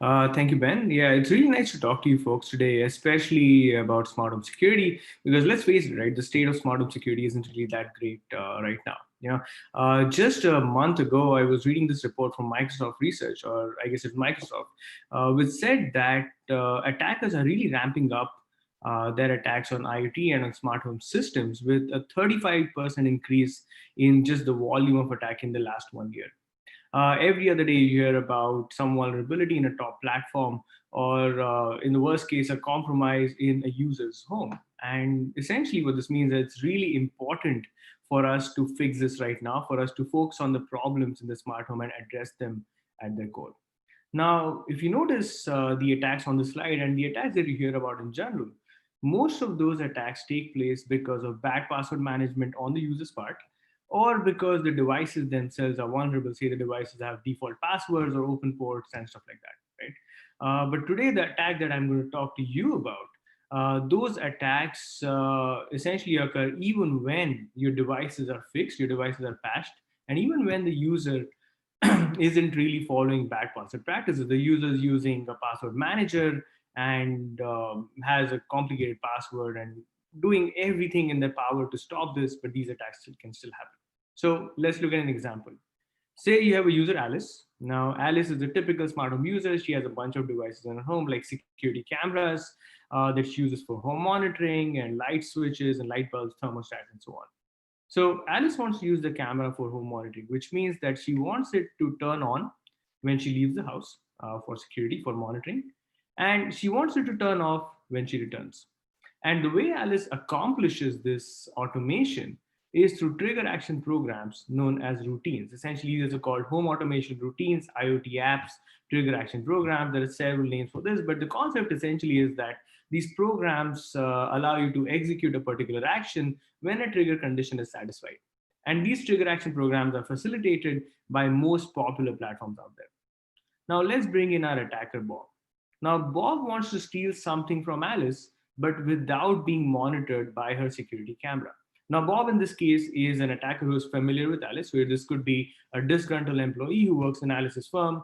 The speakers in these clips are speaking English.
Thank you, Ben. Yeah, it's really nice to talk to you folks today, especially about smart home security, because let's face it, right? The state of smart home security isn't really that great right now. Just a month ago, I was reading this report from Microsoft Research, or I guess it's Microsoft, which said that attackers are really ramping up their attacks on IoT and on smart home systems with a 35% increase in just the volume of attack in the last 1 year. Every other day, you hear about some vulnerability in a top platform, or in the worst case, a compromise in a user's home. And essentially, what this means is it's really important for us to fix this right now, for us to focus on the problems in the smart home and address them at their core. Now, if you notice the attacks on the slide and the attacks that you hear about in general, most of those attacks take place because of bad password management on the user's part, or because the devices themselves are vulnerable. Say the devices have default passwords or open ports and stuff like that, right? But today, the attack that I'm going to talk to you about, those attacks essentially occur even when your devices are fixed, your devices are patched, and even when the user isn't really following bad password practices. The user is using a password manager and has a complicated password and doing everything in their power to stop this, but these attacks can still happen. So let's look at an example. Say you have a user Alice. Now Alice is a typical smart home user. She has a bunch of devices in her home, like security cameras that she uses for home monitoring and light switches and light bulbs, thermostats, and so on. So Alice wants to use the camera for home monitoring, which means that she wants it to turn on when she leaves the house for security, for monitoring, and she wants it to turn off when she returns. And the way Alice accomplishes this automation is through trigger action programs known as routines. Essentially, these are called home automation routines, IoT apps, trigger action programs. There are several names for this, but the concept essentially is that these programs allow you to execute a particular action when a trigger condition is satisfied. And these trigger action programs are facilitated by most popular platforms out there. Now let's bring in our attacker Bob. Now Bob wants to steal something from Alice, but without being monitored by her security camera. Now Bob in this case is an attacker who is familiar with Alice, where this could be a disgruntled employee who works in Alice's firm,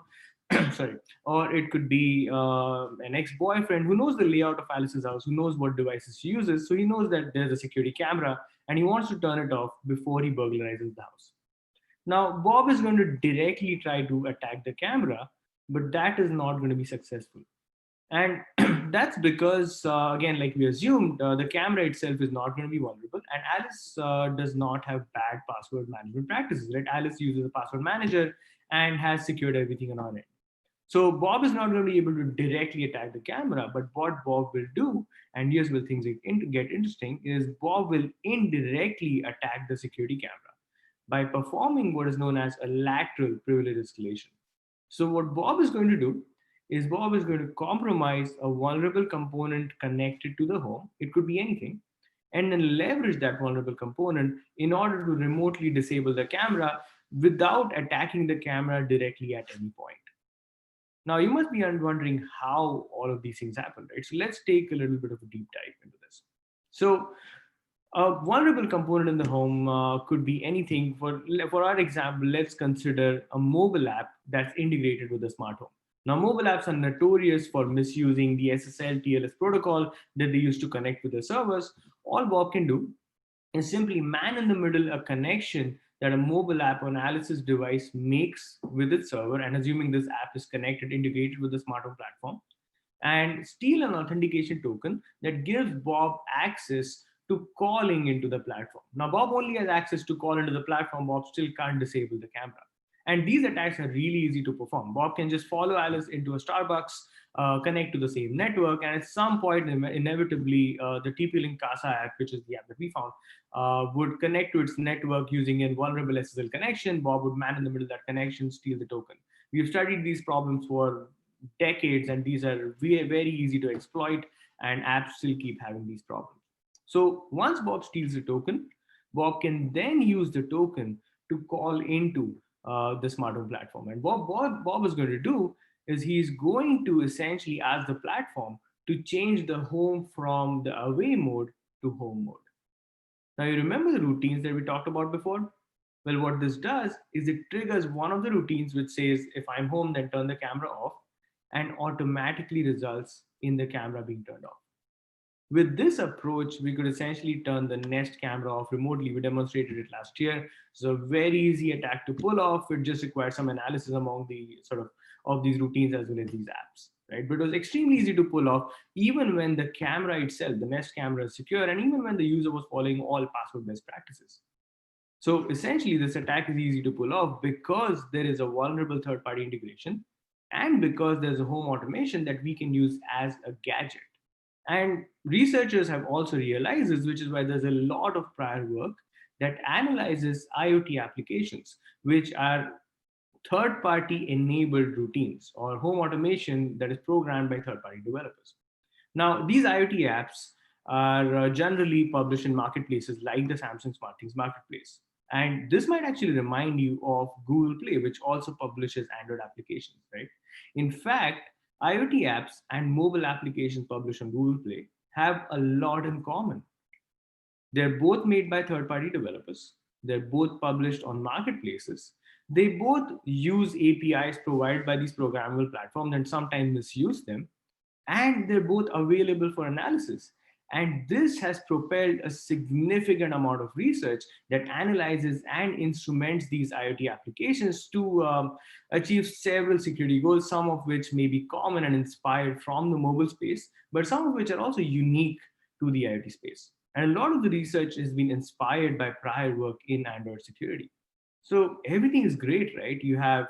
sorry, or it could be an ex-boyfriend who knows the layout of Alice's house, who knows what devices she uses, so he knows that there's a security camera and he wants to turn it off before he burglarizes the house. Now, Bob is going to directly try to attack the camera, but that is not going to be successful. And that's because, again, like we assumed, the camera itself is not going to be vulnerable. And Alice does not have bad password management practices, right? Alice uses a password manager and has secured everything on our end. So Bob is not going to be able to directly attack the camera, but what Bob will do, and here's where things get interesting, is Bob will indirectly attack the security camera by performing what is known as a lateral privilege escalation. So what Bob is going to do is Bob is going to compromise a vulnerable component connected to the home. It could be anything, and then leverage that vulnerable component in order to remotely disable the camera without attacking the camera directly at any point. Now, you must be wondering how all of these things happen, right? So let's take a little bit of a deep dive into this. So a vulnerable component in the home could be anything. For our example, let's consider a mobile app that's integrated with a smart home. Now, mobile apps are notorious for misusing the SSL TLS protocol that they use to connect with the servers. All Bob can do is simply man in the middle a connection that a mobile app on Alice's device makes with its server, and assuming this app is connected, integrated with the smart home platform, and steal an authentication token that gives Bob access to calling into the platform. Now, Bob only has access to call into the platform. Bob still can't disable the camera. And these attacks are really easy to perform. Bob can just follow Alice into a Starbucks, connect to the same network, and at some point, inevitably, the TP-Link Casa app, which is the app that we found, would connect to its network using a vulnerable SSL connection. Bob would man in the middle of that connection, steal the token. We've studied these problems for decades, and these are very easy to exploit, and apps still keep having these problems. So once Bob steals the token, Bob can then use the token to call into the smart home platform. And what Bob is going to do is he's going to essentially ask the platform to change the home from the away mode to home mode. Now, you remember the routines that we talked about before? Well, what this does is it triggers one of the routines which says, if I'm home, then turn the camera off. and automatically results in the camera being turned off. With this approach, we could essentially turn the Nest camera off remotely. We demonstrated it last year. It's a very easy attack to pull off. It just requires some analysis among the of these routines as well as these apps, right? But it was extremely easy to pull off, even when the camera itself, the Nest camera, is secure, and even when the user was following all password best practices. So essentially, this attack is easy to pull off because there is a vulnerable third-party integration, and because there's a home automation that we can use as a gadget. And researchers have also realized this, which is why there's a lot of prior work that analyzes IoT applications, which are third party enabled routines or home automation that is programmed by third party developers. Now, these IoT apps are generally published in marketplaces like the Samsung SmartThings marketplace. And this might actually remind you of Google Play, which also publishes Android applications, right? In fact, IoT apps and mobile applications published on Google Play have a lot in common. They're both made by third party developers, they're both published on marketplaces, they both use APIs provided by these programmable platforms and sometimes misuse them, and they're both available for analysis. And this has propelled a significant amount of research that analyzes and instruments these IoT applications to achieve several security goals, some of which may be common and inspired from the mobile space, but some of which are also unique to the IoT space. And a lot of the research has been inspired by prior work in Android security. So everything is great, right? You had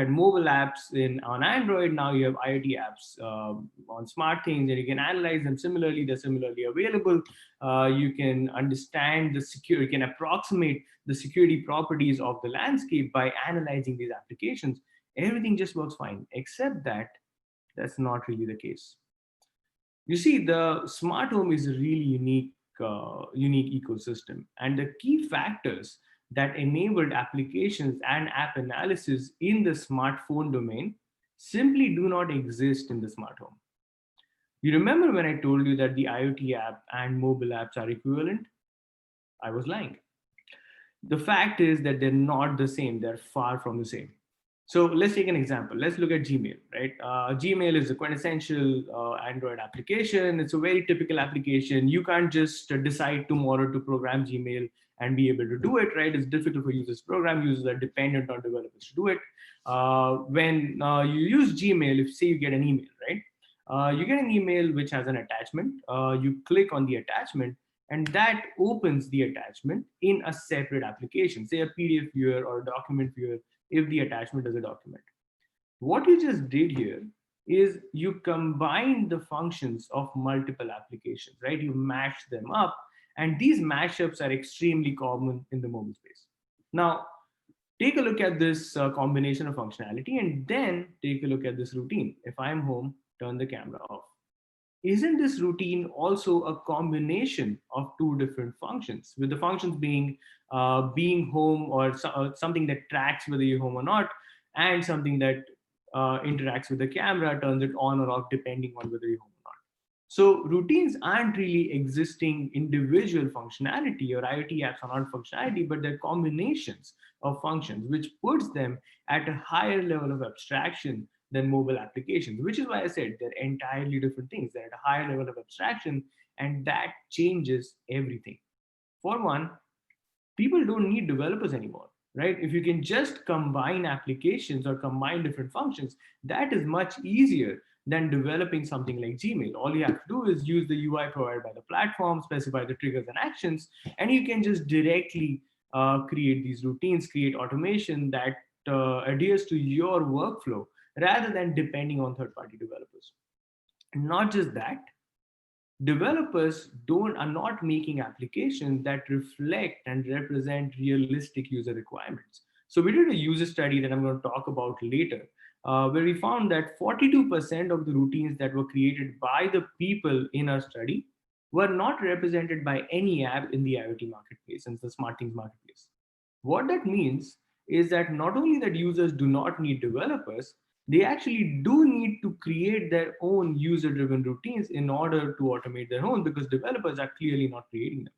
mobile apps in on Android. Now you have IoT apps on SmartThings, and you can analyze them similarly. They're similarly available. You can understand the security, you can approximate the security properties of the landscape by analyzing these applications. Everything just works fine, except that that's not really the case. You see, the smart home is a really unique ecosystem, and the key factors that enabled applications and app analysis in the smartphone domain simply do not exist in the smart home. You remember when I told you that the IoT app and mobile apps are equivalent? I was lying. The fact is that they're not the same, they're far from the same. So let's take an example. Let's look at Gmail, right? Gmail is a quintessential Android application. It's a very typical application. You can't just decide tomorrow to program Gmail and be able to do it, right? It's difficult for users to program. Users are dependent on developers to do it. When you use Gmail, if say you get an email, right? You get an email which has an attachment. You click on the attachment, and that opens the attachment in a separate application, say a PDF viewer or a document viewer, if the attachment is a document. What you just did here is you combine the functions of multiple applications, right? You mash them up, and these mashups are extremely common in the mobile space. Now, take a look at this combination of functionality and then take a look at this routine. If I'm home, turn the camera off. Isn't this routine also a combination of two different functions, with the functions being home or something that tracks whether you're home or not, and something that interacts with the camera, turns it on or off depending on whether you're home or not? So routines aren't really existing individual functionality, or IoT apps are not functionality, but they're combinations of functions, which puts them at a higher level of abstraction than mobile applications, which is why I said they're entirely different things. They're at a higher level of abstraction, and that changes everything. For one, people don't need developers anymore, right? If you can just combine applications or combine different functions, that is much easier than developing something like Gmail. All you have to do is use the UI provided by the platform, specify the triggers and actions, and you can just directly create these routines, create automation that adheres to your workflow rather than depending on third-party developers. Not just that, developers don't are not making applications that reflect and represent realistic user requirements. So we did a user study that I'm going to talk about later, where we found that 42% of the routines that were created by the people in our study were not represented by any app in the IoT marketplace and the SmartThings marketplace. What that means is that not only that users do not need developers, they actually do need to create their own user-driven routines in order to automate their own, because developers are clearly not creating them.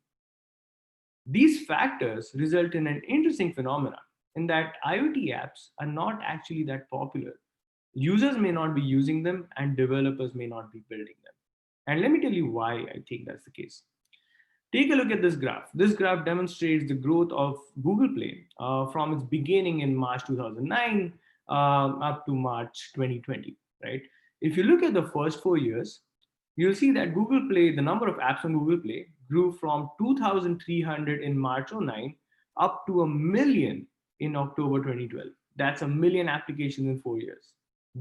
These factors result in an interesting phenomenon in that IoT apps are not actually that popular Users may not be using them and developers may not be building them. And let me tell you why I think that's the case. Take a look at this graph. This graph demonstrates the growth of Google Play from its beginning in March 2009 up to March 2020, right? If you look at the first 4 years, you'll see that Google Play, the number of apps on Google Play grew from 2,300 in March 2009 up to a million in October 2012. That's a million applications in 4 years.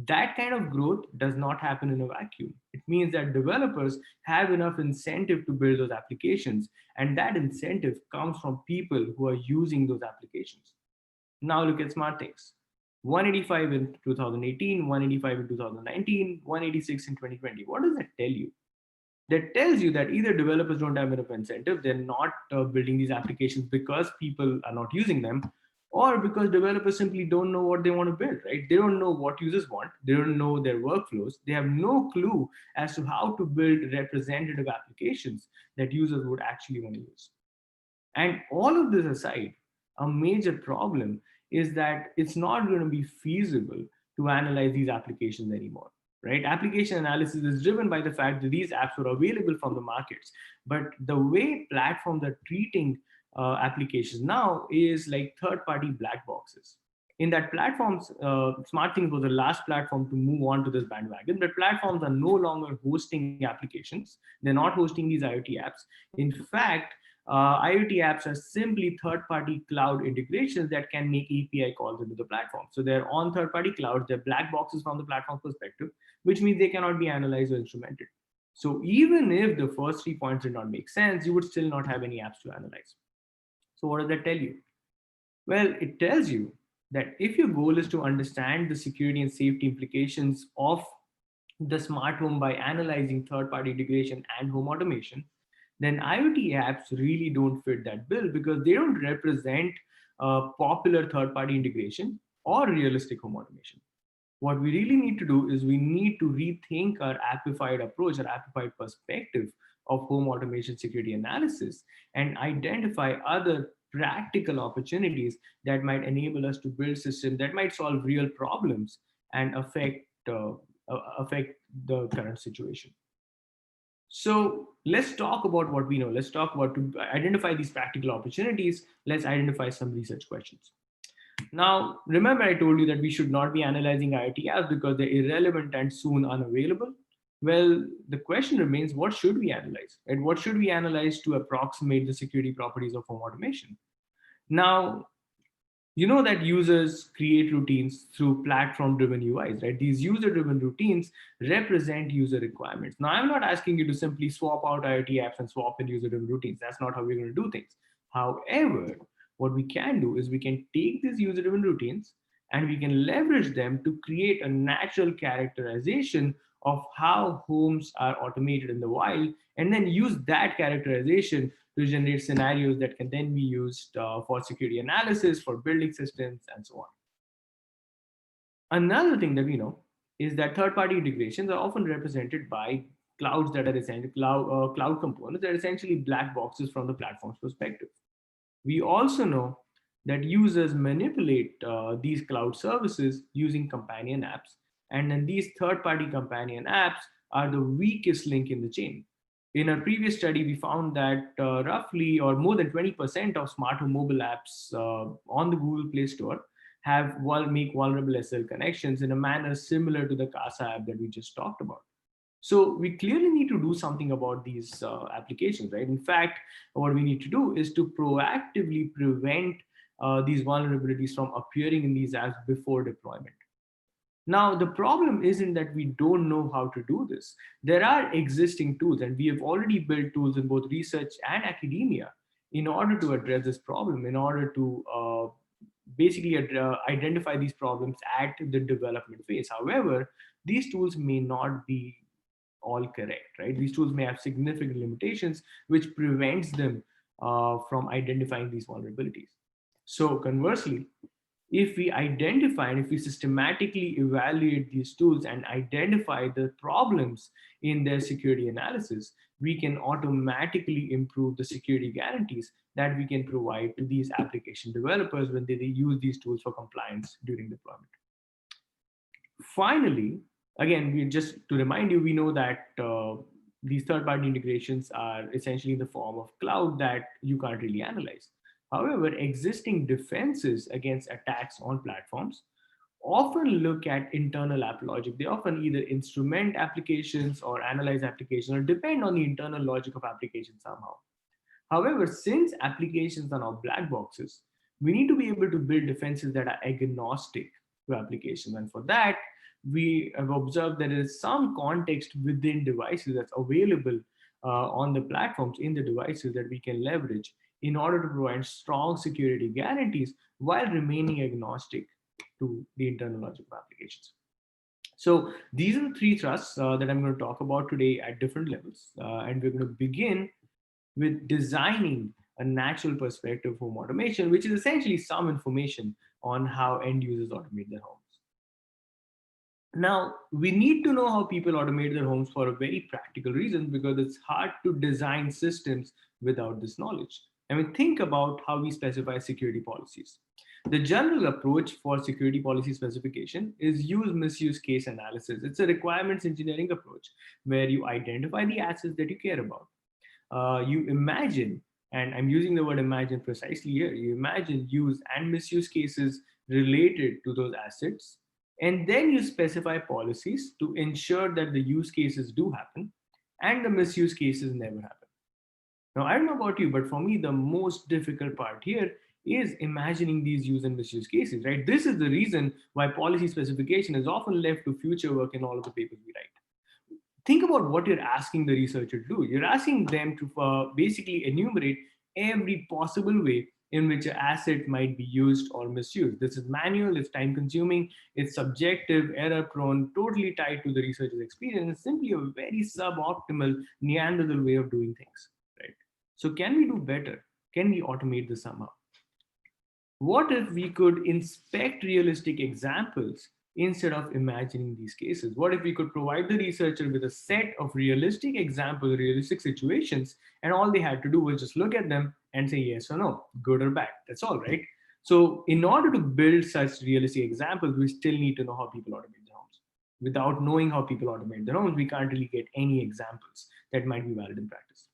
That kind of growth does not happen in a vacuum. It means that developers have enough incentive to build those applications, and that incentive comes from people who are using those applications. Now look at SmartThings. 185 in 2018, 185 in 2019, 186 in 2020. What does that tell you? That tells you that either developers don't have enough incentive, they're not building these applications because people are not using them, or because developers simply don't know what they want to build, right? They don't know what users want, they don't know their workflows, they have no clue as to how to build representative applications that users would actually want to use. And all of this aside, a major problem is that it's not going to be feasible to analyze these applications anymore, right? Application analysis is driven by the fact that these apps were available from the markets. But the way platforms are treating applications now is like third-party black boxes. In that platforms, SmartThings was the last platform to move on to this bandwagon, but platforms are no longer hosting applications. They're not hosting these IoT apps. In fact, IoT apps are simply third-party cloud integrations that can make API calls into the platform. So they're on third-party clouds, they're black boxes from the platform perspective, which means they cannot be analyzed or instrumented. So even if the first 3 points did not make sense, you would still not have any apps to analyze. So what does that tell you? Well, it tells you that if your goal is to understand the security and safety implications of the smart home by analyzing third-party integration and home automation, then IoT apps really don't fit that bill because they don't represent popular third-party integration or realistic home automation. What we really need to do is we need to rethink our amplified approach, our amplified perspective of home automation security analysis, and identify other practical opportunities that might enable us to build systems that might solve real problems and affect the current situation. So let's talk about what we know. Let's talk about to identify these practical opportunities. Let's identify some research questions. Now, remember I told you that we should not be analyzing IoT apps because they're irrelevant and soon unavailable. Well, the question remains, what should we analyze? And what should we analyze to approximate the security properties of home automation? Now, you know that users create routines through platform-driven UIs, right? These user-driven routines represent user requirements. Now, I'm not asking you to simply swap out IoT apps and swap in user-driven routines. That's not how we're going to do things. However, what we can do is we can take these user-driven routines and we can leverage them to create a natural characterization of how homes are automated in the wild, and then use that characterization to generate scenarios that can then be used for security analysis, for building systems, and so on. Another thing that we know is that third-party integrations are often represented by clouds that are essentially cloud components that are essentially black boxes from the platform's perspective. We also know that users manipulate these cloud services using companion apps, and then these third-party companion apps are the weakest link in the chain. In a previous study, we found that roughly or more than 20% of smart home mobile apps on the Google Play Store make vulnerable SL connections in a manner similar to the Casa app that we just talked about. So we clearly need to do something about these applications, right? In fact, what we need to do is to proactively prevent these vulnerabilities from appearing in these apps before deployment. Now, the problem isn't that we don't know how to do this. There are existing tools, and we have already built tools in both research and academia in order to address this problem, in order to basically identify these problems at the development phase. However, these tools may not be all correct, right? These tools may have significant limitations, which prevents them from identifying these vulnerabilities. So conversely, if we identify and if we systematically evaluate these tools and identify the problems in their security analysis, we can automatically improve the security guarantees that we can provide to these application developers when they use these tools for compliance during deployment. Finally, again, we just to remind you, we know that these third-party integrations are essentially in the form of cloud that you can't really analyze. However, existing defenses against attacks on platforms often look at internal app logic. They often either instrument applications or analyze applications or depend on the internal logic of applications somehow. However, since applications are now black boxes, we need to be able to build defenses that are agnostic to applications. And for that, we have observed that there is some context within devices that's available on the platforms in the devices that we can leverage in order to provide strong security guarantees while remaining agnostic to the internal logic of applications. So these are the three thrusts that I'm going to talk about today at different levels. And we're going to begin with designing a natural perspective home automation, which is essentially some information on how end users automate their homes. Now, we need to know how people automate their homes for a very practical reason, because it's hard to design systems without this knowledge. I mean, think about how we specify security policies. The general approach for security policy specification is use misuse case analysis. It's a requirements engineering approach where you identify the assets that you care about. You imagine, and I'm using the word imagine precisely here, you imagine use and misuse cases related to those assets, and then you specify policies to ensure that the use cases do happen and the misuse cases never happen. Now, I don't know about you, but for me, the most difficult part here is imagining these use and misuse cases, right? This is the reason why policy specification is often left to future work in all of the papers we write. Think about what you're asking the researcher to do. You're asking them to basically enumerate every possible way in which an asset might be used or misused. This is manual, it's time consuming, it's subjective, error prone, totally tied to the researcher's experience. It's simply a very suboptimal Neanderthal way of doing things, right? So can we do better? Can we automate this somehow? What if we could inspect realistic examples instead of imagining these cases? What if we could provide the researcher with a set of realistic examples, realistic situations, and all they had to do was just look at them and say yes or no, good or bad. That's all, right? So in order to build such realistic examples, we still need to know how people automate their homes. Without knowing how people automate their homes, we can't really get any examples that might be valid in practice.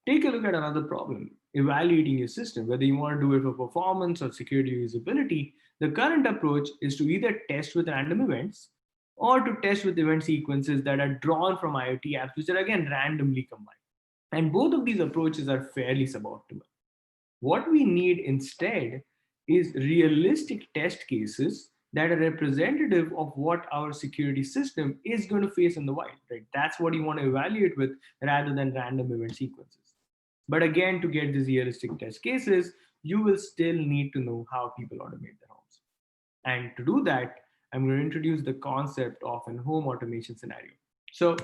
Take a look at another problem. Evaluating your system, whether you want to do it for performance or security usability, the current approach is to either test with random events or to test with event sequences that are drawn from IoT apps, which are again randomly combined. And both of these approaches are fairly suboptimal. What we need instead is realistic test cases that are representative of what our security system is going to face in the wild, right? That's what you want to evaluate with rather than random event sequences. But again, to get these realistic test cases, you will still need to know how people automate their homes. And to do that, I'm going to introduce the concept of an home automation scenario. So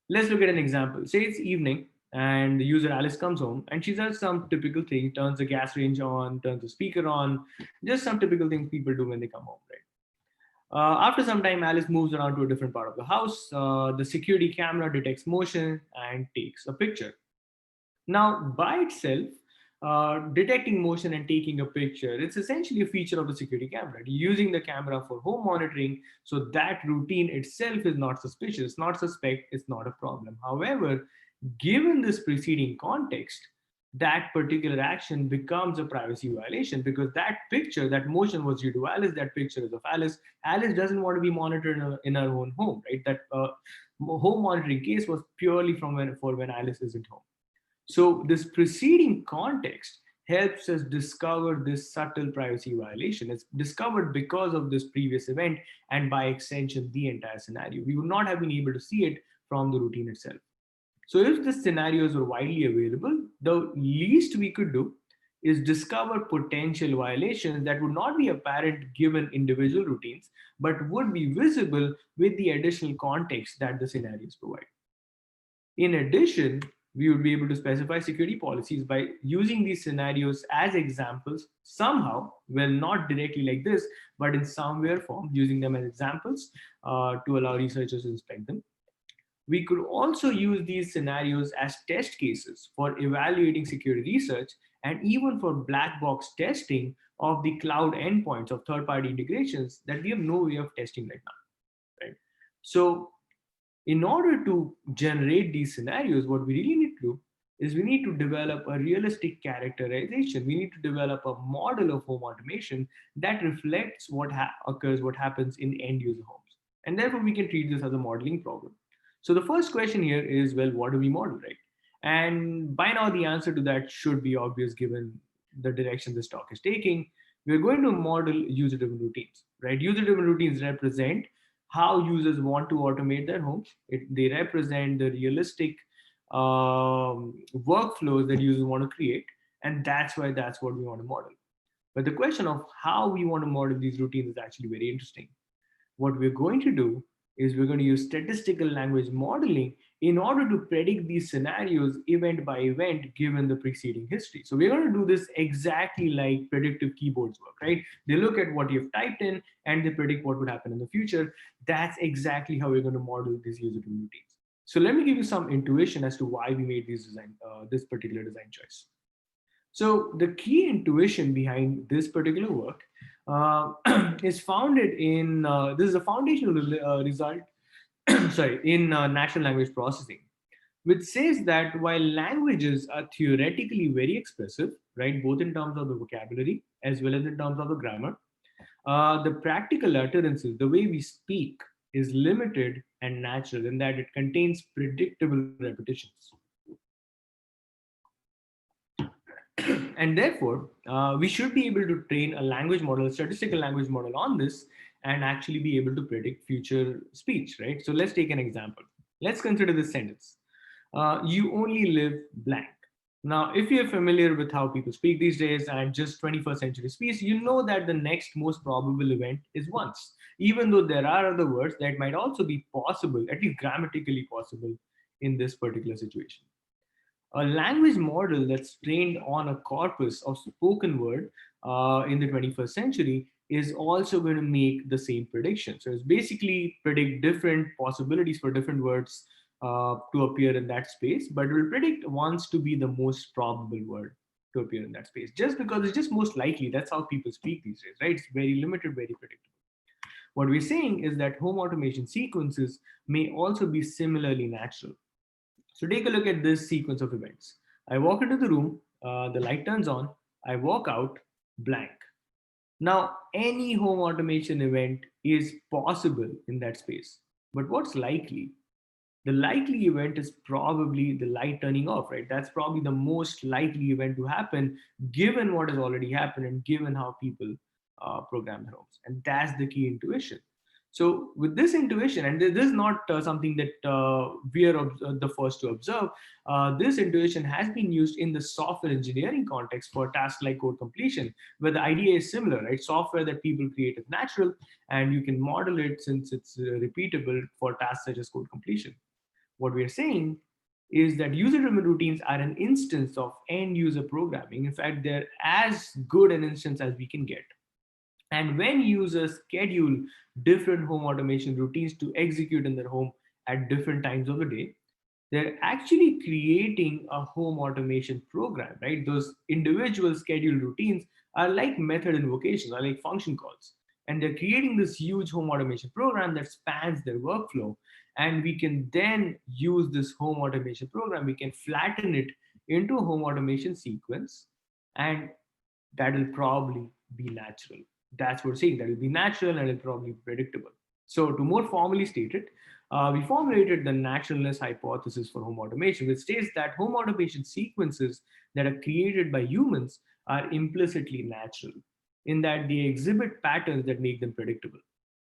let's look at an example. Say it's evening and the user Alice comes home and she does some typical thing, turns the gas range on, turns the speaker on, just some typical things people do when they come home, right? After some time, Alice moves around to a different part of the house. The security camera detects motion and takes a picture. Now, by itself, detecting motion and taking a picture, it's essentially a feature of the security camera. Using the camera for home monitoring, so that routine itself is not suspicious, not suspect, it's not a problem. However, given this preceding context, that particular action becomes a privacy violation because that picture, that motion was due to Alice, that picture is of Alice. Alice doesn't want to be monitored in her own home, right? That home monitoring case was purely for when Alice isn't home. So this preceding context helps us discover this subtle privacy violation. It's discovered because of this previous event and by extension, the entire scenario. We would not have been able to see it from the routine itself. So if the scenarios were widely available, the least we could do is discover potential violations that would not be apparent given individual routines, but would be visible with the additional context that the scenarios provide. In addition, we would be able to specify security policies by using these scenarios as examples somehow, well, not directly like this, but in some way or form, using them as examples to allow researchers to inspect them. We could also use these scenarios as test cases for evaluating security research and even for black box testing of the cloud endpoints of third-party integrations that we have no way of testing right now. So in order to generate these scenarios, what we really need to do is we need to develop a realistic characterization. We need to develop a model of home automation that reflects what occurs, what happens in end user homes. And therefore, we can treat this as a modeling problem. So the first question here is, well, what do we model, right? And by now, the answer to that should be obvious given the direction this talk is taking. We're going to model user-driven routines, right? User-driven routines represent how users want to automate their homes. They represent the realistic workflows that users want to create, and that's what we want to model. But the question of how we want to model these routines is actually very interesting. What we're going to do is we're going to use statistical language modeling in order to predict these scenarios event by event given the preceding history. So we're going to do this exactly like predictive keyboards work, right? They look at what you've typed in and they predict what would happen in the future. That's exactly how we're going to model these user routines. So let me give you some intuition as to why we made this particular design choice. So the key intuition behind this particular work is founded in this is a foundational result sorry in natural language processing, which says that while languages are theoretically very expressive, right, both in terms of the vocabulary as well as in terms of the grammar, the practical utterances, the way we speak, is limited and natural in that it contains predictable repetitions. And therefore, we should be able to train a language model, a statistical language model on this and actually be able to predict future speech, right? So let's take an example. Let's consider this sentence. You only live blank. Now, if you're familiar with how people speak these days and just 21st century speech, you know that the next most probable event is once, even though there are other words that might also be possible, at least grammatically possible in this particular situation. A language model that's trained on a corpus of spoken word in the 21st century is also going to make the same prediction. So it's basically predict different possibilities for different words to appear in that space, but it will predict once to be the most probable word to appear in that space, just because it's just most likely. That's how people speak these days, right? It's very limited, very predictable. What we're saying is that home automation sequences may also be similarly natural. So take a look at this sequence of events. I walk into the room, the light turns on, I walk out, blank. Now, any home automation event is possible in that space. But what's likely? The likely event is probably the light turning off, right? That's probably the most likely event to happen given what has already happened and given how people program their homes. And that's the key intuition. So with this intuition, and this is not something that we are the first to observe, this intuition has been used in the software engineering context for tasks like code completion, where the idea is similar, right? Software that people create is natural, and you can model it since it's repeatable for tasks such as code completion. What we're saying is that user-driven routines are an instance of end-user programming. In fact, they're as good an instance as we can get. And when users schedule different home automation routines to execute in their home at different times of the day, they're actually creating a home automation program, right? Those individual scheduled routines are like method invocations, are like function calls. And they're creating this huge home automation program that spans their workflow. And we can then use this home automation program, we can flatten it into a home automation sequence, and that will probably be natural. That's what we're saying. That will be natural and it'll probably be predictable. So to more formally state it, we formulated the naturalness hypothesis for home automation, which states that home automation sequences that are created by humans are implicitly natural, in that they exhibit patterns that make them predictable.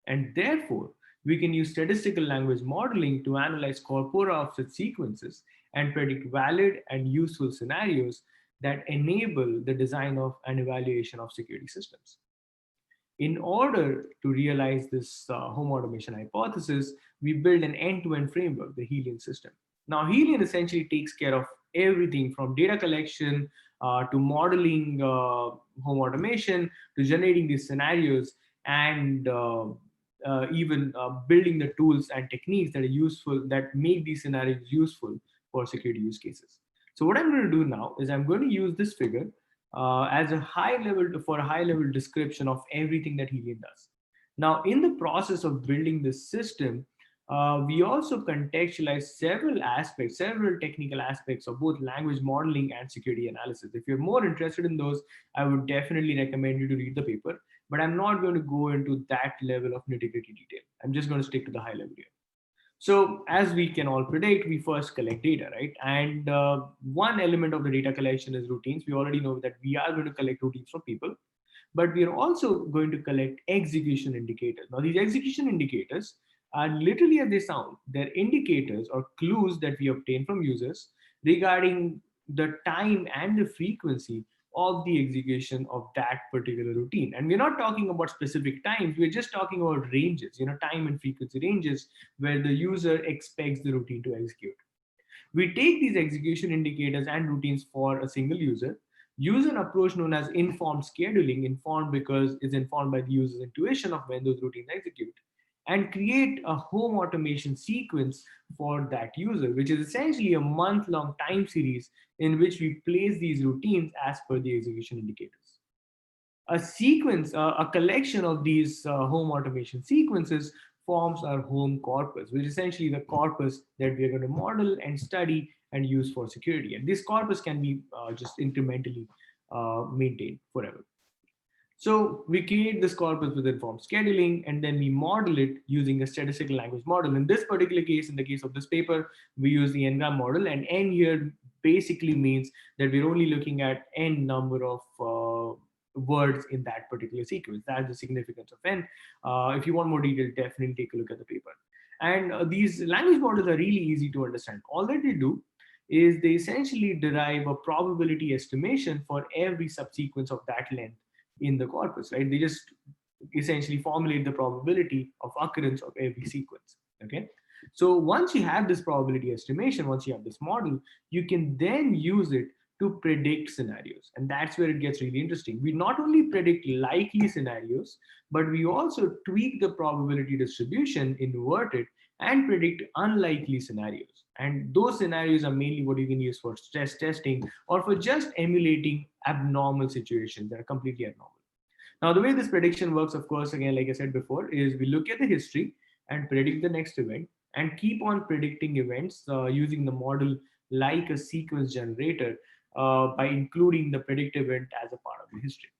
And therefore, we can use statistical language modeling to analyze corpora of such sequences and predict valid and useful scenarios that enable the design of and evaluation of security systems. In order to realize this home automation hypothesis, we build an end-to-end framework, the Helion system. Now, Helion essentially takes care of everything from data collection to modeling home automation to generating these scenarios and even building the tools and techniques that are useful, that make these scenarios useful for security use cases. So what I'm going to do now is I'm going to use this figure as a high level description of everything that Helion does. Now, in the process of building this system, We also contextualize several technical aspects of both language modeling and security analysis. If you're more interested in those, I would definitely recommend you to read the paper, but I'm not going to go into that level of nitty-gritty detail. I'm just going to stick to the high level here. So as we can all predict, we first collect data, right? And one element of the data collection is routines. We already know that we are going to collect routines from people, but we are also going to collect execution indicators. Now, these execution indicators are literally as they sound. They're indicators or clues that we obtain from users regarding the time and the frequency of the execution of that particular routine. And we're not talking about specific times, we're just talking about ranges, time and frequency ranges where the user expects the routine to execute. We take these execution indicators and routines for a single user, use an approach known as informed scheduling, informed because it's informed by the user's intuition of when those routines execute, and create a home automation sequence for that user, which is essentially a month-long time series in which we place these routines as per the execution indicators. A collection of these home automation sequences forms our home corpus, which is essentially the corpus that we are going to model and study and use for security. And this corpus can be just incrementally maintained forever. So we create this corpus with informed scheduling, and then we model it using a statistical language model. In this particular case, in the case of this paper, we use the n-gram model, and n here basically means that we're only looking at n number of words in that particular sequence. That's the significance of n. If you want more detail, definitely take a look at the paper. And these language models are really easy to understand. All that they do is they essentially derive a probability estimation for every subsequence of that length in the corpus, right? They just essentially formulate the probability of occurrence of every sequence, okay? So once you have this probability estimation, once you have this model, you can then use it to predict scenarios. And that's where it gets really interesting. We not only predict likely scenarios, but we also tweak the probability distribution, invert it, and predict unlikely scenarios. And those scenarios are mainly what you can use for stress testing or for just emulating abnormal situations that are completely abnormal. Now, the way this prediction works, of course, again, like I said before, is we look at the history and predict the next event and keep on predicting events using the model like a sequence generator by including the predicted event as a part of the history.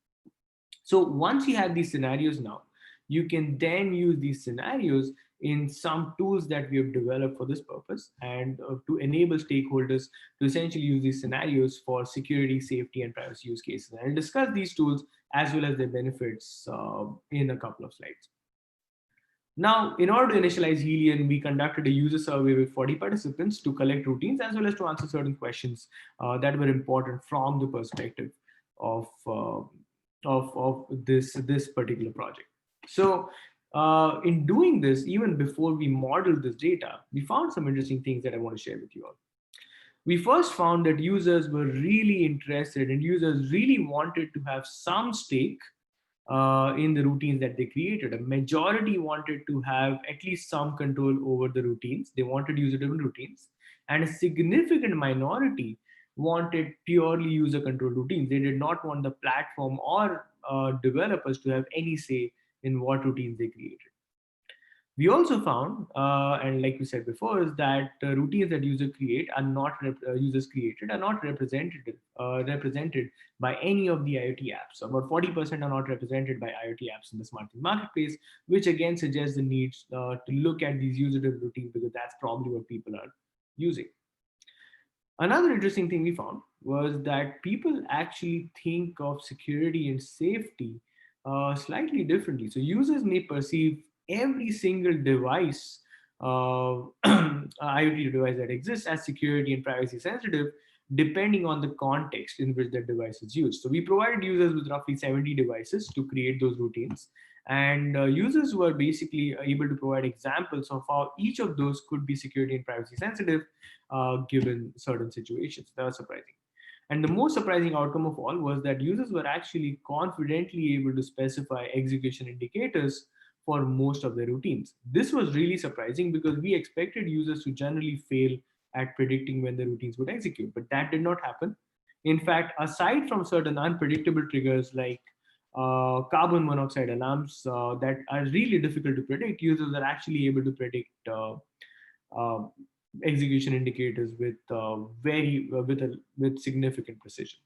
So once you have these scenarios now, you can then use these scenarios in some tools that we have developed for this purpose and to enable stakeholders to essentially use these scenarios for security, safety, and privacy use cases. And I'll discuss these tools as well as their benefits in a couple of slides. Now, in order to initialize Helion, we conducted a user survey with 40 participants to collect routines as well as to answer certain questions that were important from the perspective of this particular project. So in doing this, even before we modeled this data, we found some interesting things that I want to share with you all. We first found that users were really interested and users really wanted to have some stake in the routines that they created. A majority wanted to have at least some control over the routines. They wanted user-driven routines. And a significant minority wanted purely user-controlled routines. They did not want the platform or developers to have any say in what routines they created. We also found, and like we said before, is that routines that users created are not represented by any of the IoT apps. So about 40% are not represented by IoT apps in the SmartThings marketplace, which again suggests the need to look at these user-driven routines because that's probably what people are using. Another interesting thing we found was that people actually think of security and safety slightly differently. So users may perceive every single device, IoT device that exists as security and privacy sensitive, depending on the context in which that device is used. So we provided users with roughly 70 devices to create those routines. And users were basically able to provide examples of how each of those could be security and privacy sensitive given certain situations. That was surprising. And the most surprising outcome of all was that users were actually confidently able to specify execution indicators for most of their routines. This was really surprising because we expected users to generally fail at predicting when the routines would execute, but that did not happen. In fact, aside from certain unpredictable triggers like carbon monoxide alarms that are really difficult to predict. Users are actually able to predict uh, execution indicators with with significant precision.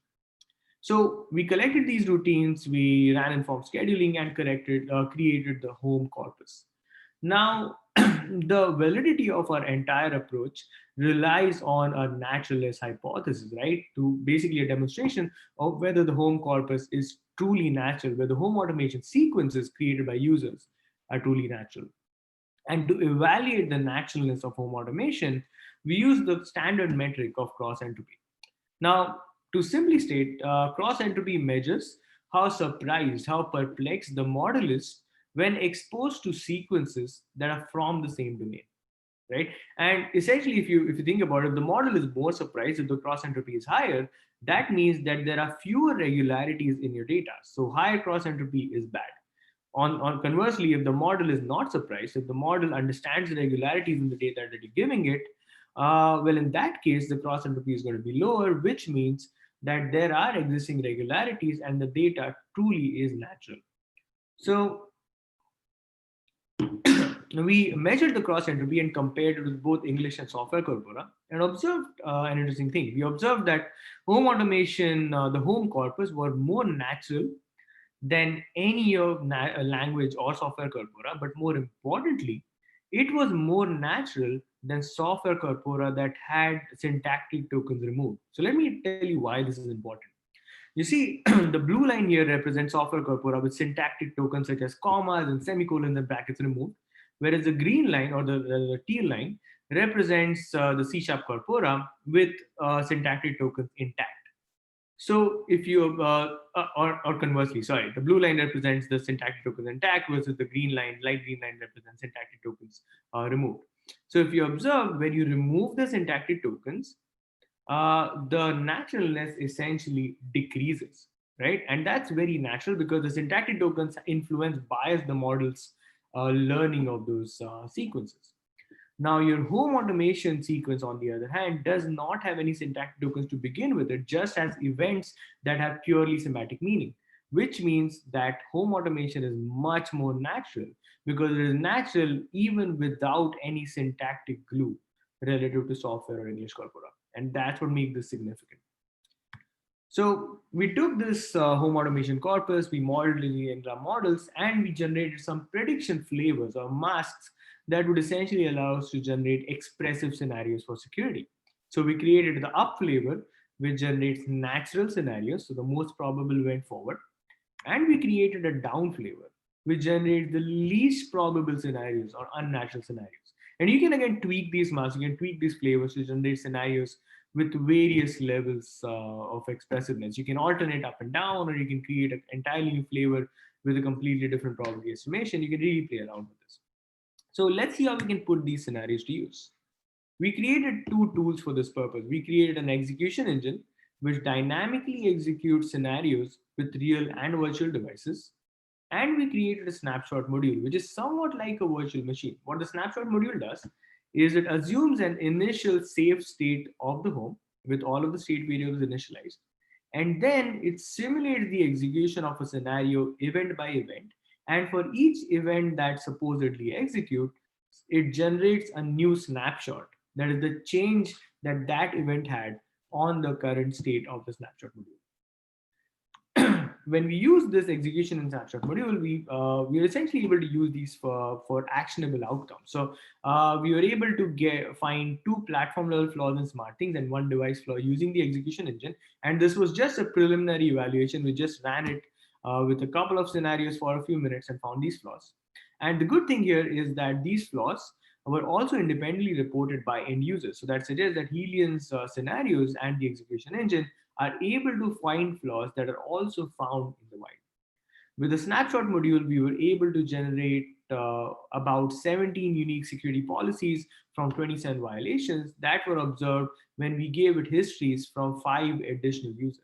So we collected these routines, we ran informed scheduling, and created the home corpus. Now, the validity of our entire approach relies on a naturalness hypothesis, right? To basically a demonstration of whether the home corpus is truly natural, whether home automation sequences created by users are truly natural. And to evaluate the naturalness of home automation, we use the standard metric of cross entropy. Now, to simply state, cross entropy measures how surprised, how perplexed the model is when exposed to sequences that are from the same domain, right? And essentially, if you think about it, the model is more surprised if the cross entropy is higher. That means that there are fewer regularities in your data. So higher cross entropy is bad. On conversely, if the model is not surprised, if the model understands the regularities in the data that you're giving it, well, in that case, the cross entropy is going to be lower, which means that there are existing regularities and the data truly is natural. So we measured the cross entropy and compared it with both English and software corpora and observed an interesting thing. We observed that home automation, the home corpus, were more natural than any of language or software corpora, but more importantly, it was more natural than software corpora that had syntactic tokens removed. So let me tell you why this is important. You see, the blue line here represents software corpora with syntactic tokens such as commas and semicolons and brackets removed, whereas the green line or the teal line represents the C sharp corpora with syntactic tokens intact. So if you, or conversely, sorry, the blue line represents the syntactic tokens intact versus the green line, light green line represents syntactic tokens removed. So if you observe, when you remove the syntactic tokens, the naturalness essentially decreases, right? And that's very natural because the syntactic tokens influence bias the model's learning of those sequences. Now, your home automation sequence, on the other hand, does not have any syntactic tokens to begin with. It just has events that have purely semantic meaning, which means that home automation is much more natural because it is natural even without any syntactic glue relative to software or English corpora. And that's what makes this significant. So we took this home automation corpus, we modeled in the Ngram models, and we generated some prediction flavors or masks that would essentially allow us to generate expressive scenarios for security. So we created the up flavor, which generates natural scenarios, so the most probable went forward, and we created a down flavor, which generates the least probable scenarios or unnatural scenarios. And you can again tweak these masks, you can tweak these flavors to generate scenarios with various levels of expressiveness. You can alternate up and down, or you can create an entirely new flavor with a completely different probability estimation. You can really play around with this. So let's see how we can put these scenarios to use. We created two tools for this purpose. We created an execution engine which dynamically executes scenarios with real and virtual devices. And we created a snapshot module, which is somewhat like a virtual machine. What the snapshot module does is it assumes an initial safe state of the home with all of the state variables initialized. And then it simulates the execution of a scenario event by event. And for each event that supposedly executes, it generates a new snapshot. That is the change that that event had on the current state of the snapshot module. When we use this execution and snapshot module, we are essentially able to use these for actionable outcomes. So we were able to find two platform level flaws in SmartThings and one device flaw using the execution engine. And this was just a preliminary evaluation. We just ran it with a couple of scenarios for a few minutes and found these flaws. And the good thing here is that these flaws were also independently reported by end users. So that suggests that Helion's scenarios and the execution engine are able to find flaws that are also found in the wild. With the snapshot module, we were able to generate about 17 unique security policies from 27 violations that were observed when we gave it histories from 5 additional users.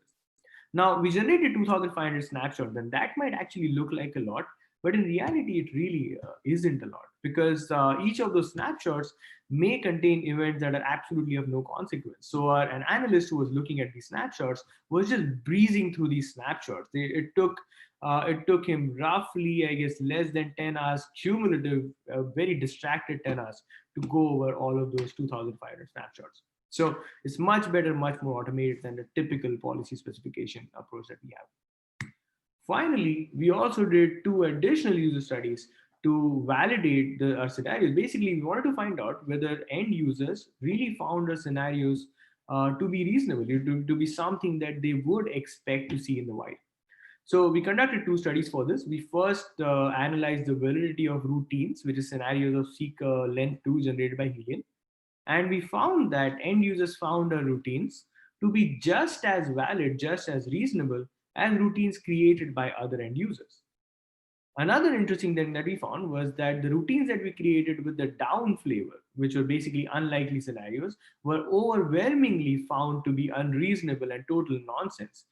Now, we generated 2,500 snapshots, and that might actually look like a lot, But in reality, it really isn't a lot, because each of those snapshots may contain events that are absolutely of no consequence. So an analyst who was looking at these snapshots was just breezing through these snapshots. It took him roughly, I guess, less than 10 hours cumulative, very distracted 10 hours to go over all of those 2,500 snapshots. So it's much better, much more automated than the typical policy specification approach that we have. Finally, we also did two additional user studies to validate our scenarios. Basically, we wanted to find out whether end users really found our scenarios to be reasonable, to be something that they would expect to see in the wild. So we conducted two studies for this. We first analyzed the validity of routines, which is scenarios of seek length 2 generated by Helion. And we found that end users found our routines to be just as valid, just as reasonable as routines created by other end users. Another interesting thing that we found was that the routines that we created with the down flavor, which were basically unlikely scenarios, were overwhelmingly found to be unreasonable and total nonsense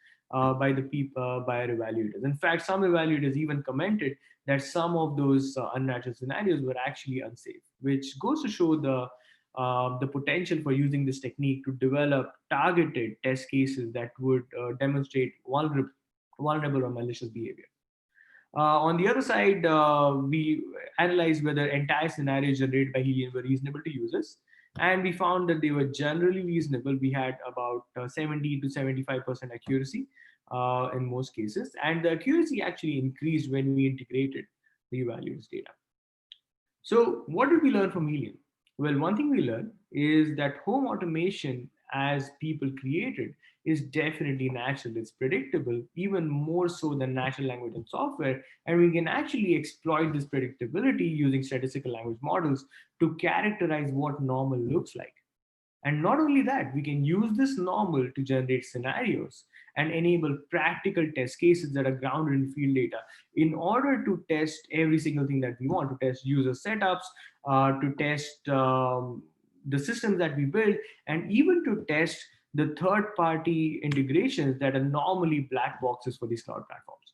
by the people, by our evaluators. In fact, some evaluators even commented that some of those unnatural scenarios were actually unsafe, which goes to show the potential for using this technique to develop targeted test cases that would demonstrate vulnerable or malicious behavior. On the other side, we analyzed whether entire scenarios generated by Helion were reasonable to users, and we found that they were generally reasonable. We had about 70 to 75% accuracy in most cases, and the accuracy actually increased when we integrated the evaluators data. So, what did we learn from Helion? Well, one thing we learned is that home automation, as people created, is definitely natural. It's predictable, even more so than natural language and software. And we can actually exploit this predictability using statistical language models to characterize what normal looks like. And not only that, we can use this normal to generate scenarios and enable practical test cases that are grounded in field data in order to test every single thing that we want, to test user setups, to test the systems that we build, and even to test the third party integrations that are normally black boxes for these cloud platforms.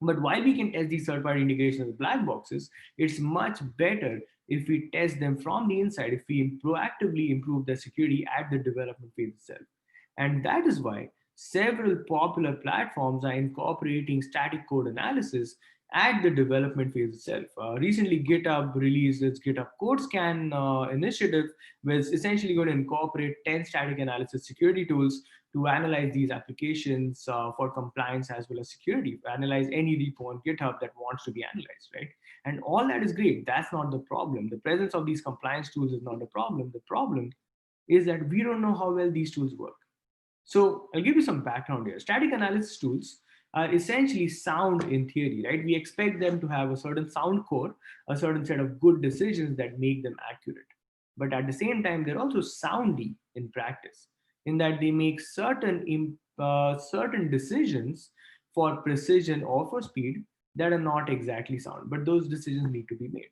But while we can test these third-party integrations with black boxes, it's much better if we test them from the inside, if we proactively improve their security at the development phase itself. And that is why several popular platforms are incorporating static code analysis at the development phase itself. Recently, GitHub released its GitHub Code Scan initiative, which is essentially going to incorporate 10 static analysis security tools to analyze these applications for compliance as well as security, analyze any repo on GitHub that wants to be analyzed, right? And all that is great. That's not the problem. The presence of these compliance tools is not the problem. The problem is that we don't know how well these tools work. So I'll give you some background here. Static analysis tools are essentially sound in theory, right? We expect them to have a certain sound core, a certain set of good decisions that make them accurate. But at the same time, they're also soundy in practice, in that they make certain decisions for precision or for speed that are not exactly sound, but those decisions need to be made.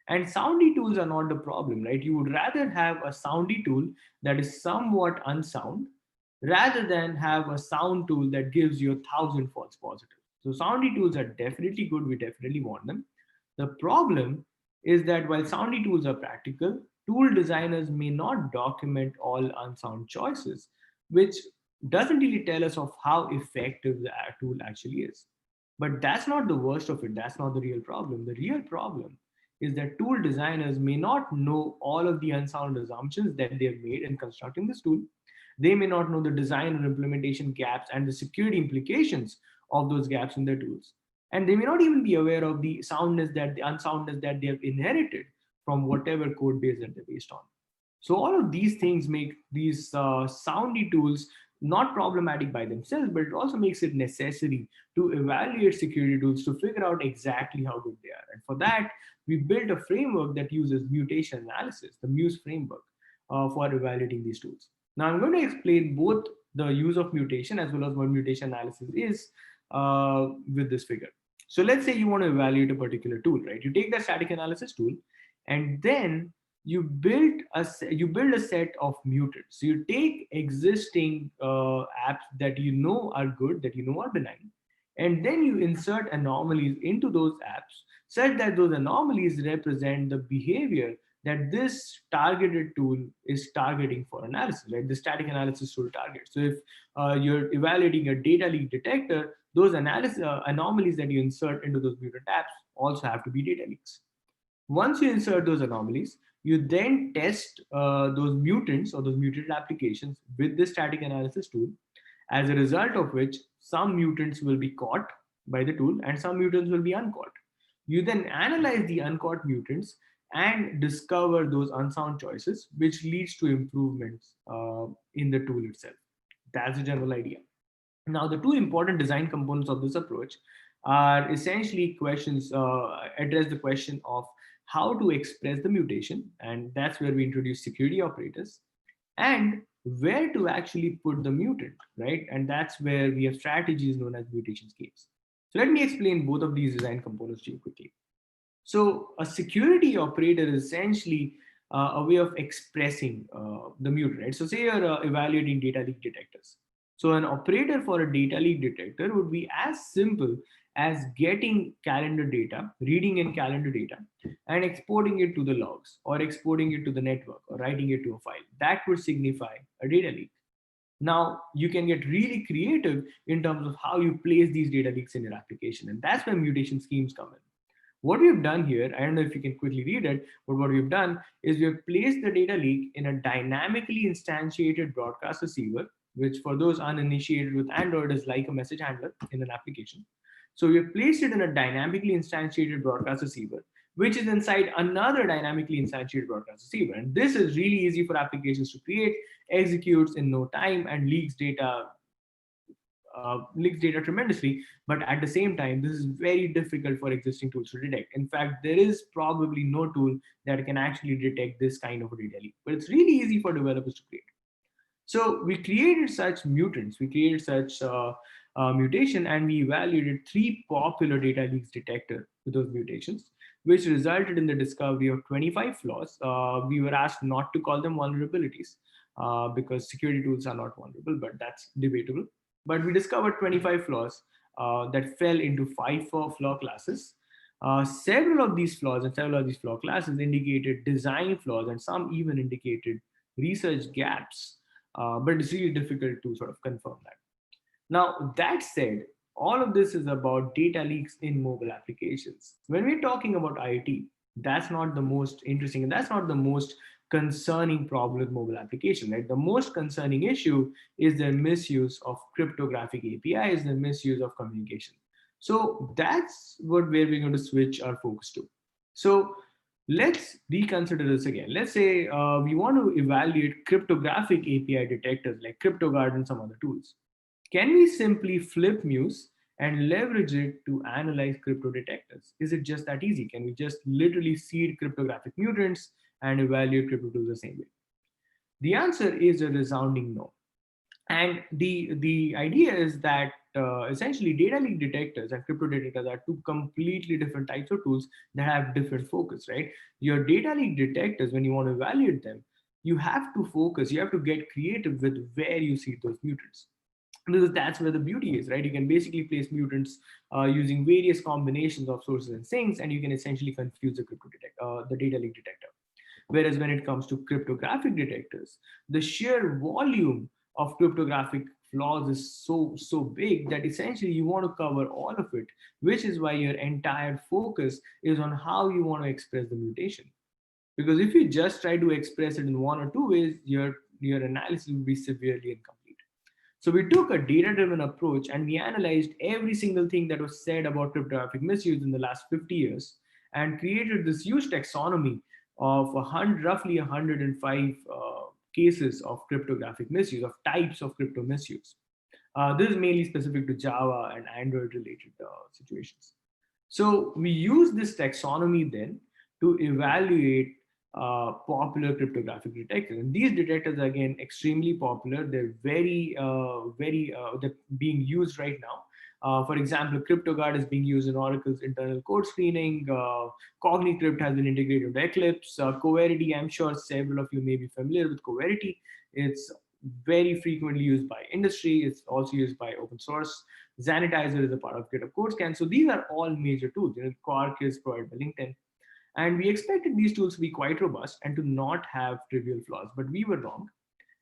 And soundy tools are not the problem, right? You would rather have a soundy tool that is somewhat unsound rather than have a sound tool that gives you 1,000 false positives. So soundy tools are definitely good. We definitely want them. The problem is that while soundy tools are practical, tool designers may not document all unsound choices, which doesn't really tell us of how effective the tool actually is. But that's not the worst of it. That's not the real problem. The real problem is that tool designers may not know all of the unsound assumptions that they've made in constructing this tool. They may not know the design or implementation gaps and the security implications of those gaps in their tools. And they may not even be aware of the unsoundness that they have inherited from whatever code base that they're based on. So all of these things make these soundy tools not problematic by themselves, but it also makes it necessary to evaluate security tools to figure out exactly how good they are. And for that, we built a framework that uses mutation analysis, the Muse framework, for evaluating these tools. Now I'm going to explain both the use of mutation as well as what mutation analysis is with this figure. So let's say you want to evaluate a particular tool, right? You take the static analysis tool and then you build a set of mutants. So you take existing apps that you know are good, that you know are benign, And then you insert anomalies into those apps such that those anomalies represent the behavior that this targeted tool is targeting for analysis, right? The static analysis tool target. So if you're evaluating a data leak detector, those anomalies that you insert into those mutant apps also have to be data leaks. Once you insert those anomalies, you then test those mutants or those mutated applications with the static analysis tool, as a result of which some mutants will be caught by the tool and some mutants will be uncaught. You then analyze the uncaught mutants and discover those unsound choices, which leads to improvements in the tool itself. That's the general idea. Now, the two important design components of this approach are essentially questions, address the question of how to express the mutation, and that's where we introduce security operators, and where to actually put the mutant, right? And that's where we have strategies known as mutation schemes. So let me explain both of these design components to you quickly. So a security operator is essentially a way of expressing the mutant, right? So say you're evaluating data leak detectors. So an operator for a data leak detector would be as simple as getting calendar data, reading in calendar data, and exporting it to the logs or exporting it to the network or writing it to a file. That would signify a data leak. Now you can get really creative in terms of how you place these data leaks in your application, and that's where mutation schemes come in. What we've done here, I don't know if you can quickly read it, but what we've done is we've placed the data leak in a dynamically instantiated broadcast receiver, which for those uninitiated with Android is like a message handler in an application. So we've placed it in a dynamically instantiated broadcast receiver, which is inside another dynamically instantiated broadcast receiver. And this is really easy for applications to create, executes in no time, and leaks data tremendously, but at the same time, this is very difficult for existing tools to detect. In fact, there is probably no tool that can actually detect this kind of a data leak, but it's really easy for developers to create. So we created such mutants, we created such mutation, and we evaluated three popular data leaks detector with those mutations, which resulted in the discovery of 25 flaws. We were asked not to call them vulnerabilities because security tools are not vulnerable, but that's debatable. But we discovered 25 flaws that fell into five flaw classes. Several of these flaws and several of these flaw classes indicated design flaws, and some even indicated research gaps, but it's really difficult to sort of confirm that. Now, that said, all of this is about data leaks in mobile applications. When we're talking about IoT, that's not the most interesting and that's not the most concerning problem with mobile application, right? The most concerning issue is the misuse of cryptographic APIs, the misuse of communication. So that's what where we're going to switch our focus to. So let's reconsider this again. Let's say we want to evaluate cryptographic API detectors like CryptoGuard and some other tools. Can we simply flip Muse and leverage it to analyze crypto detectors? Is it just that easy? Can we just literally seed cryptographic mutants and evaluate crypto tools the same way? The answer is a resounding no. And the idea is that essentially data leak detectors and crypto detectors are two completely different types of tools that have different focus, right? Your data leak detectors, when you want to evaluate them, you have to focus, you have to get creative with where you see those mutants, because that's where the beauty is, right? You can basically place mutants using various combinations of sources and sinks, and you can essentially confuse the data leak detector. Whereas when it comes to cryptographic detectors, the sheer volume of cryptographic flaws is so big that essentially you want to cover all of it, which is why your entire focus is on how you want to express the mutation. Because if you just try to express it in one or two ways, your analysis will be severely incomplete. So we took a data-driven approach and we analyzed every single thing that was said about cryptographic misuse in the last 50 years and created this huge taxonomy of roughly 105 cases of cryptographic misuse, of types of crypto misuse. This is mainly specific to Java and Android related situations. So we use this taxonomy then to evaluate popular cryptographic detectors. And these detectors are again extremely popular. They're they're being used right now. For example, CryptoGuard is being used in Oracle's internal code screening. CogniCrypt has been integrated with Eclipse. Coverity, I'm sure several of you may be familiar with Coverity. It's very frequently used by industry. It's also used by open source. Sanitizer is a part of GitHub CodeScan. So these are all major tools. Quark is provided by LinkedIn. And we expected these tools to be quite robust and to not have trivial flaws, but we were wrong.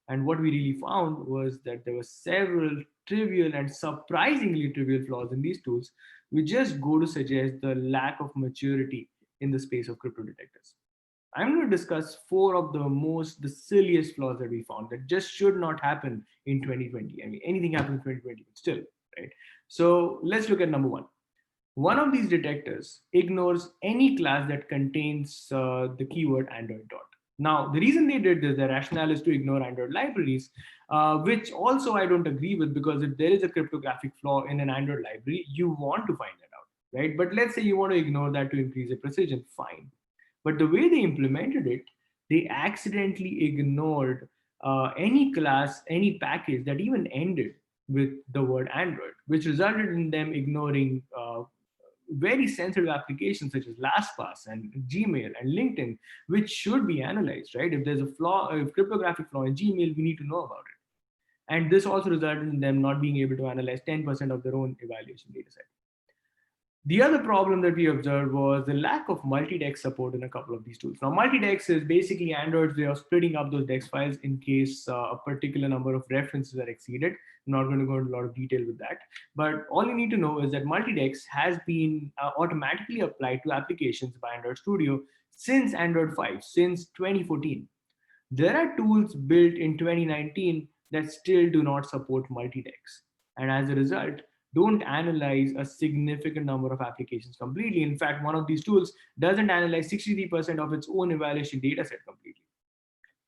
And what we really found was that there were several trivial and surprisingly trivial flaws in these tools, which just go to suggest the lack of maturity in the space of crypto detectors. I'm going to discuss four of the silliest flaws that we found that just should not happen in 2020. I mean, anything happens in 2020, but still, right? So let's look at number one. One of these detectors ignores any class that contains the keyword Android dot. Now, the reason they did this, the rationale is to ignore Android libraries, which also I don't agree with, because if there is a cryptographic flaw in an Android library, you want to find that out, right? But let's say you want to ignore that to increase the precision, fine. But the way they implemented it, they accidentally ignored any class, any package that even ended with the word Android, which resulted in them ignoring very sensitive applications such as LastPass and Gmail and LinkedIn, which should be analyzed, right? If there's a flaw, a cryptographic flaw in Gmail, we need to know about it. And this also resulted in them not being able to analyze 10% of their own evaluation data set. The other problem that we observed was the lack of multi-dex support in a couple of these tools. Now, multi-dex is basically Android's way of splitting up those dex files in case a particular number of references are exceeded. I'm not going to go into a lot of detail with that. But all you need to know is that multi-dex has been automatically applied to applications by Android Studio since Android 5, since 2014. There are tools built in 2019 that still do not support multi-dex. And as a result, don't analyze a significant number of applications completely. In fact, one of these tools doesn't analyze 63% of its own evaluation data set completely.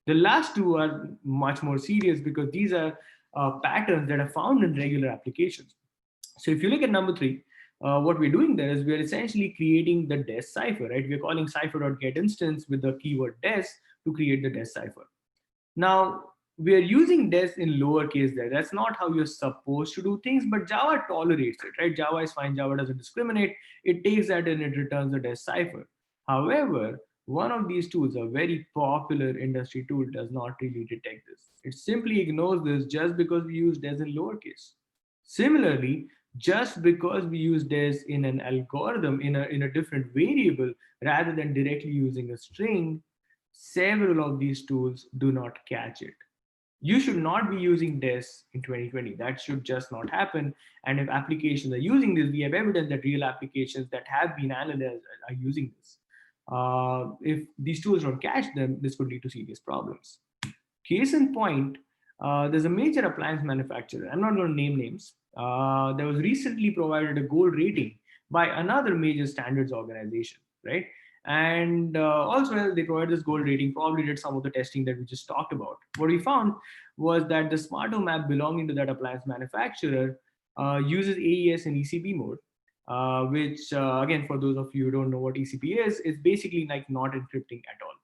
The last two are much more serious because these are patterns that are found in regular applications. So if you look at number three, what we're doing there is we're essentially creating the des cipher, right? We're calling cipher.getInstance with the keyword des to create the des cipher. Now, we are using des in lowercase there. That's not how you're supposed to do things, but Java tolerates it, right? Java is fine. Java doesn't discriminate. It takes that and it returns a des cipher. However, one of these tools, a very popular industry tool, does not really detect this. It simply ignores this just because we use des in lowercase. Similarly, just because we use des in an algorithm in a different variable rather than directly using a string, several of these tools do not catch it. You should not be using des in 2020. That should just not happen. And if applications are using this, we have evidence that real applications that have been analyzed are using this. If these tools don't catch them, this could lead to serious problems. Case in point, there's a major appliance manufacturer. I'm not going to name names. That was recently provided a gold rating by another major standards organization, right? And also, they provided this gold rating, probably did some of the testing that we just talked about. What we found was that the smart home app belonging to that appliance manufacturer uses AES and ECP mode, which, again, for those of you who don't know what ECP is basically like not encrypting at all.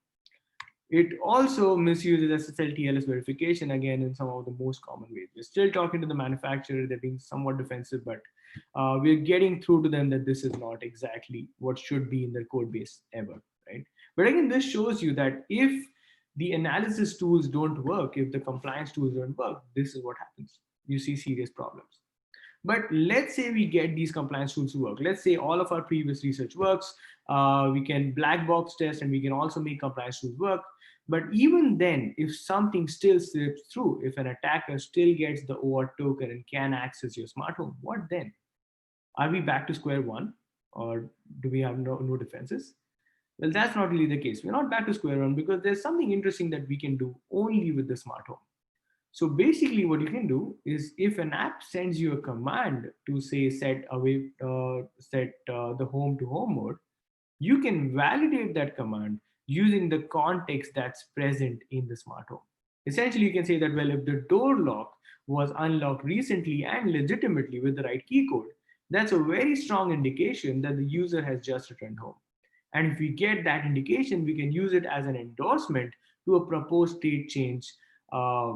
It also misuses SSL TLS verification, again, in some of the most common ways. We're still talking to the manufacturer, they're being somewhat defensive, but we're getting through to them that this is not exactly what should be in their code base ever, right? But again, this shows you that if the analysis tools don't work, if the compliance tools don't work, this is what happens. You see serious problems. But let's say we get these compliance tools to work. Let's say all of our previous research works. We can black box test and we can also make compliance tools work. But even then, if something still slips through, if an attacker still gets the OAuth token and can access your smart home, what then? Are we back to square one, or do we have no defenses? Well, that's not really the case. We're not back to square one because there's something interesting that we can do only with the smart home. So basically what you can do is if an app sends you a command to say set the home to home mode, you can validate that command using the context that's present in the smart home. Essentially, you can say that, well, if the door lock was unlocked recently and legitimately with the right key code, that's a very strong indication that the user has just returned home. And if we get that indication, we can use it as an endorsement to a proposed state change uh,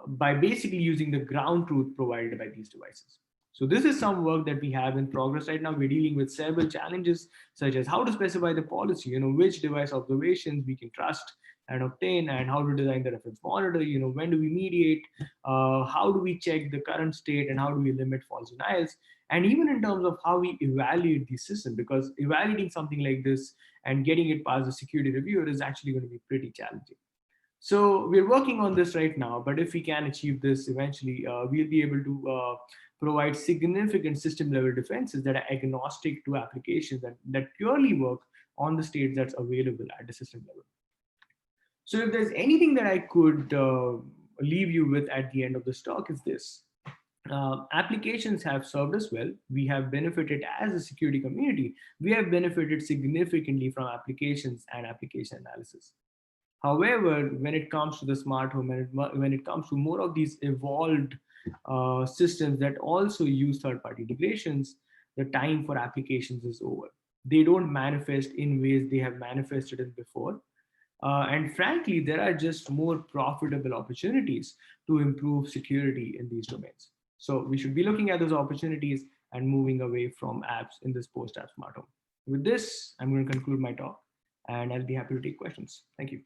by basically using the ground truth provided by these devices. So this is some work that we have in progress right now. We're dealing with several challenges, such as how to specify the policy, which device observations we can trust and obtain, and how to design the reference monitor. When do we mediate, how do we check the current state, and how do we limit false denials, and even in terms of how we evaluate the system, because evaluating something like this and getting it past the security reviewer is actually going to be pretty challenging. So we're working on this right now, but if we can achieve this eventually, we'll be able to provide significant system level defenses that are agnostic to applications that purely work on the states that's available at the system level. So if there's anything that I could leave you with at the end of this talk, is this. Applications have served us well. We have benefited as a security community. We have benefited significantly from applications and application analysis. However, when it comes to the smart home and when it comes to more of these evolved systems that also use third-party integrations, the time for applications is over. They don't manifest in ways they have manifested in before. And frankly, there are just more profitable opportunities to improve security in these domains. So we should be looking at those opportunities and moving away from apps in this post-app smart home. With this, I'm going to conclude my talk, and I'll be happy to take questions. Thank you.